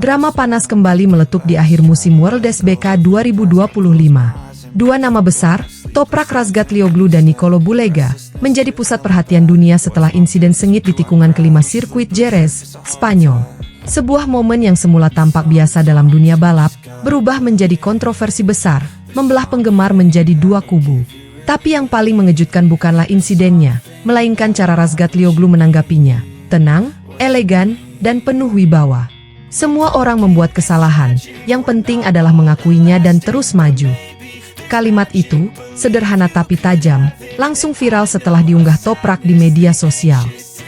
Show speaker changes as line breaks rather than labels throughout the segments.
Drama panas kembali meletup di akhir musim World SBK 2025. Dua nama besar, Toprak Razgatlioglu dan Nicolo Bulega, menjadi pusat perhatian dunia setelah insiden sengit di tikungan kelima sirkuit Jerez, Spanyol. Sebuah momen yang semula tampak biasa dalam dunia balap, berubah menjadi kontroversi besar, membelah penggemar menjadi dua kubu. Tapi yang paling mengejutkan bukanlah insidennya, melainkan cara Razgatlioglu menanggapinya. Tenang, elegan, dan penuh wibawa. Semua orang membuat kesalahan, yang penting adalah mengakuinya dan terus maju. Kalimat itu, sederhana tapi tajam, langsung viral setelah diunggah Toprak di media sosial.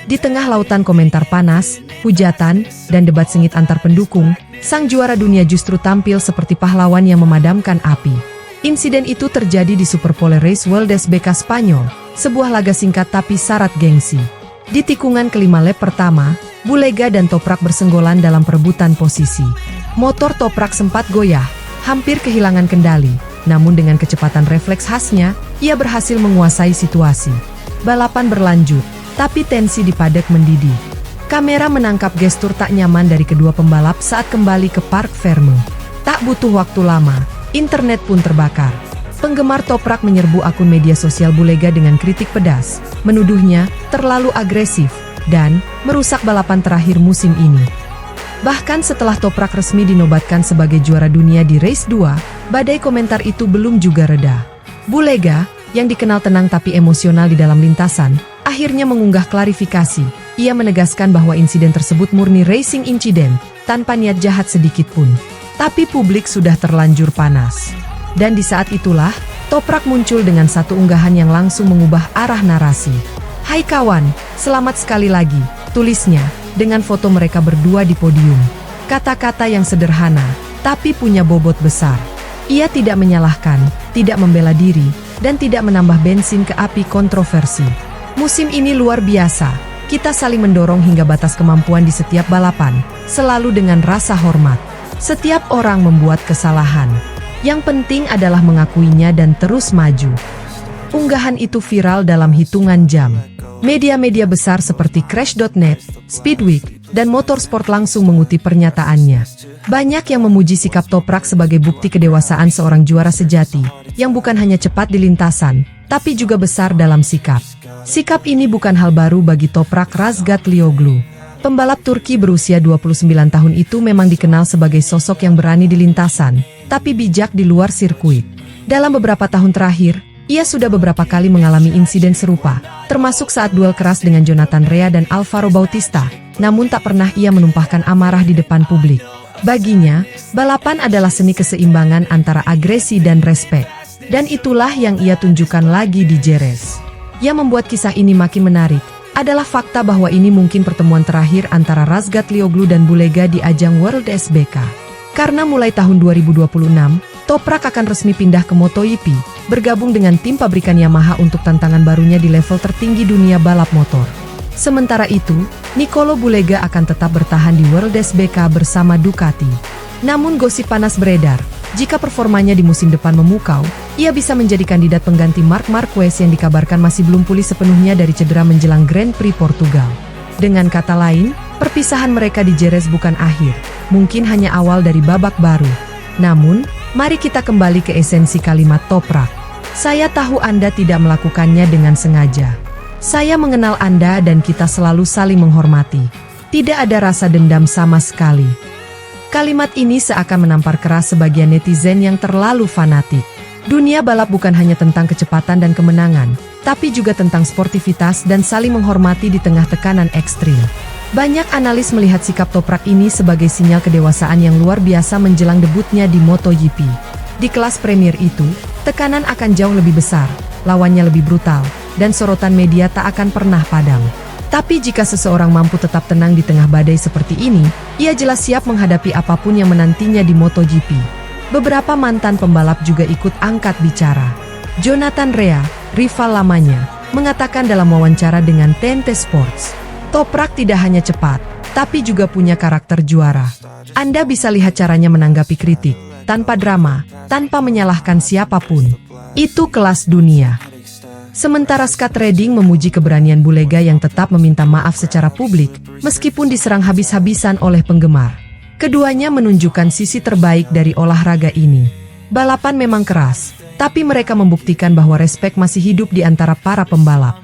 Di tengah lautan komentar panas, hujatan, dan debat sengit antar pendukung, sang juara dunia justru tampil seperti pahlawan yang memadamkan api. Insiden itu terjadi di Superpole Race World SBK Spanyol, sebuah laga singkat tapi syarat gengsi. Di tikungan kelima lap pertama, Bulega dan Toprak bersenggolan dalam perebutan posisi. Motor Toprak sempat goyah, hampir kehilangan kendali, namun dengan kecepatan refleks khasnya, ia berhasil menguasai situasi. Balapan berlanjut, tapi tensi di paddock mendidih. Kamera menangkap gestur tak nyaman dari kedua pembalap saat kembali ke Parc Ferme. Tak butuh waktu lama, internet pun terbakar. Penggemar Toprak menyerbu akun media sosial Bulega dengan kritik pedas, menuduhnya terlalu agresif, dan merusak balapan terakhir musim ini. Bahkan setelah Toprak resmi dinobatkan sebagai juara dunia di Race 2, badai komentar itu belum juga reda. Bulega, yang dikenal tenang tapi emosional di dalam lintasan, akhirnya mengunggah klarifikasi. Ia menegaskan bahwa insiden tersebut murni racing incident, tanpa niat jahat sedikit pun. Tapi publik sudah terlanjur panas. Dan di saat itulah, Toprak muncul dengan satu unggahan yang langsung mengubah arah narasi. "Hai kawan, selamat sekali lagi," tulisnya, dengan foto mereka berdua di podium. Kata-kata yang sederhana, tapi punya bobot besar. Ia tidak menyalahkan, tidak membela diri, dan tidak menambah bensin ke api kontroversi. Musim ini luar biasa, kita saling mendorong hingga batas kemampuan di setiap balapan, selalu dengan rasa hormat. Setiap orang membuat kesalahan. Yang penting adalah mengakuinya dan terus maju. Unggahan itu viral dalam hitungan jam. Media-media besar seperti Crash.net, Speedweek, dan Motorsport langsung mengutip pernyataannya. Banyak yang memuji sikap Toprak sebagai bukti kedewasaan seorang juara sejati, yang bukan hanya cepat di lintasan, tapi juga besar dalam sikap. Sikap ini bukan hal baru bagi Toprak Razgatlioglu. Pembalap Turki berusia 29 tahun itu memang dikenal sebagai sosok yang berani di lintasan, tapi bijak di luar sirkuit. Dalam beberapa tahun terakhir, ia sudah beberapa kali mengalami insiden serupa, termasuk saat duel keras dengan Jonathan Rea dan Alvaro Bautista, namun tak pernah ia menumpahkan amarah di depan publik. Baginya, balapan adalah seni keseimbangan antara agresi dan respek. Dan itulah yang ia tunjukkan lagi di Jerez. Yang membuat kisah ini makin menarik, adalah fakta bahwa ini mungkin pertemuan terakhir antara Razgatlioglu dan Bulega di ajang World SBK. Karena mulai tahun 2026, Toprak akan resmi pindah ke MotoGP, bergabung dengan tim pabrikan Yamaha untuk tantangan barunya di level tertinggi dunia balap motor. Sementara itu, Nicolo Bulega akan tetap bertahan di World SBK bersama Ducati. Namun gosip panas beredar, jika performanya di musim depan memukau, ia bisa menjadi kandidat pengganti Marc Marquez yang dikabarkan masih belum pulih sepenuhnya dari cedera menjelang Grand Prix Portugal. Dengan kata lain, perpisahan mereka di Jerez bukan akhir, mungkin hanya awal dari babak baru. Namun, mari kita kembali ke esensi kalimat Toprak. Saya tahu Anda tidak melakukannya dengan sengaja. Saya mengenal Anda dan kita selalu saling menghormati. Tidak ada rasa dendam sama sekali. Kalimat ini seakan menampar keras sebagian netizen yang terlalu fanatik. Dunia balap bukan hanya tentang kecepatan dan kemenangan, tapi juga tentang sportivitas dan saling menghormati di tengah tekanan ekstrim. Banyak analis melihat sikap Toprak ini sebagai sinyal kedewasaan yang luar biasa menjelang debutnya di MotoGP. Di kelas Premier itu, tekanan akan jauh lebih besar, lawannya lebih brutal, dan sorotan media tak akan pernah padam. Tapi jika seseorang mampu tetap tenang di tengah badai seperti ini, ia jelas siap menghadapi apapun yang menantinya di MotoGP. Beberapa mantan pembalap juga ikut angkat bicara. Jonathan Rea, rival lamanya, mengatakan dalam wawancara dengan TNT Sports, Toprak tidak hanya cepat, tapi juga punya karakter juara. Anda bisa lihat caranya menanggapi kritik, tanpa drama, tanpa menyalahkan siapapun. Itu kelas dunia. Sementara Scott Redding memuji keberanian Bulega yang tetap meminta maaf secara publik, meskipun diserang habis-habisan oleh penggemar. Keduanya menunjukkan sisi terbaik dari olahraga ini. Balapan memang keras, tapi mereka membuktikan bahwa respek masih hidup di antara para pembalap.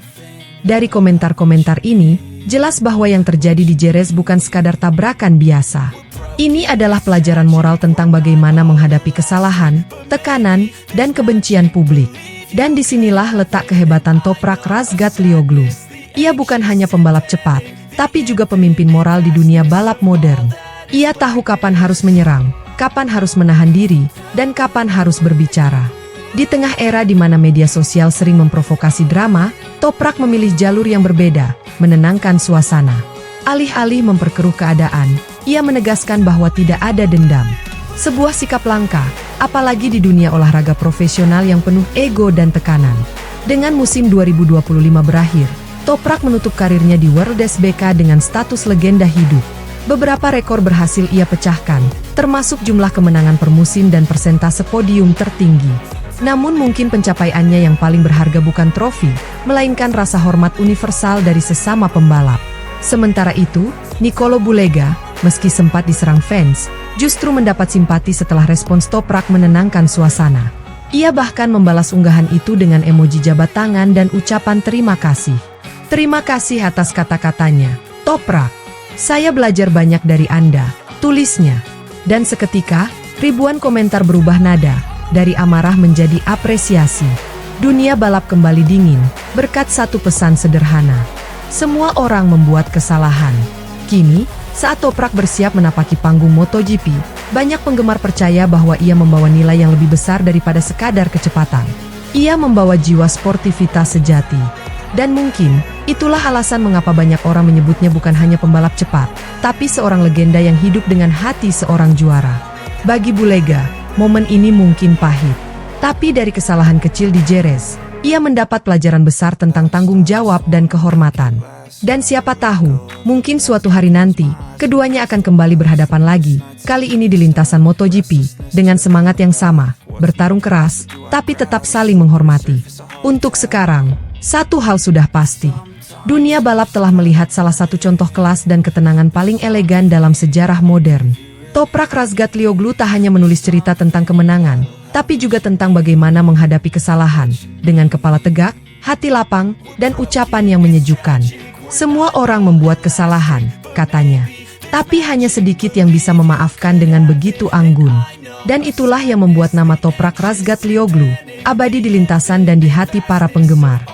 Dari komentar-komentar ini, jelas bahwa yang terjadi di Jerez bukan sekadar tabrakan biasa. Ini adalah pelajaran moral tentang bagaimana menghadapi kesalahan, tekanan, dan kebencian publik. Dan disinilah letak kehebatan Toprak Razgatlioglu. Ia bukan hanya pembalap cepat, tapi juga pemimpin moral di dunia balap modern. Ia tahu kapan harus menyerang, kapan harus menahan diri, dan kapan harus berbicara. Di tengah era di mana media sosial sering memprovokasi drama, Toprak memilih jalur yang berbeda, menenangkan suasana. Alih-alih memperkeruh keadaan, ia menegaskan bahwa tidak ada dendam. Sebuah sikap langka, apalagi di dunia olahraga profesional yang penuh ego dan tekanan. Dengan musim 2025 berakhir, Toprak menutup karirnya di World SBK dengan status legenda hidup. Beberapa rekor berhasil ia pecahkan, termasuk jumlah kemenangan per musim dan persentase podium tertinggi. Namun mungkin pencapaiannya yang paling berharga bukan trofi, melainkan rasa hormat universal dari sesama pembalap. Sementara itu, Nicolo Bulega, meski sempat diserang fans, justru mendapat simpati setelah respons Toprak menenangkan suasana. Ia bahkan membalas unggahan itu dengan emoji jabat tangan dan ucapan terima kasih. Terima kasih atas kata-katanya, Toprak. Saya belajar banyak dari Anda, tulisnya. Dan seketika, ribuan komentar berubah nada, dari amarah menjadi apresiasi. Dunia balap kembali dingin, berkat satu pesan sederhana. Semua orang membuat kesalahan. Kini, saat Toprak bersiap menapaki panggung MotoGP, banyak penggemar percaya bahwa ia membawa nilai yang lebih besar daripada sekadar kecepatan. Ia membawa jiwa sportivitas sejati. Dan mungkin, itulah alasan mengapa banyak orang menyebutnya bukan hanya pembalap cepat, tapi seorang legenda yang hidup dengan hati seorang juara. Bagi Bulega, momen ini mungkin pahit. Tapi dari kesalahan kecil di Jerez, ia mendapat pelajaran besar tentang tanggung jawab dan kehormatan. Dan siapa tahu, mungkin suatu hari nanti, keduanya akan kembali berhadapan lagi, kali ini di lintasan MotoGP, dengan semangat yang sama, bertarung keras, tapi tetap saling menghormati. Untuk sekarang, satu hal sudah pasti. Dunia balap telah melihat salah satu contoh kelas dan ketenangan paling elegan dalam sejarah modern. Toprak Razgatlioglu tak hanya menulis cerita tentang kemenangan, tapi juga tentang bagaimana menghadapi kesalahan, dengan kepala tegak, hati lapang, dan ucapan yang menyejukkan. Semua orang membuat kesalahan, katanya. Tapi hanya sedikit yang bisa memaafkan dengan begitu anggun. Dan itulah yang membuat nama Toprak Razgatlioglu abadi di lintasan dan di hati para penggemar.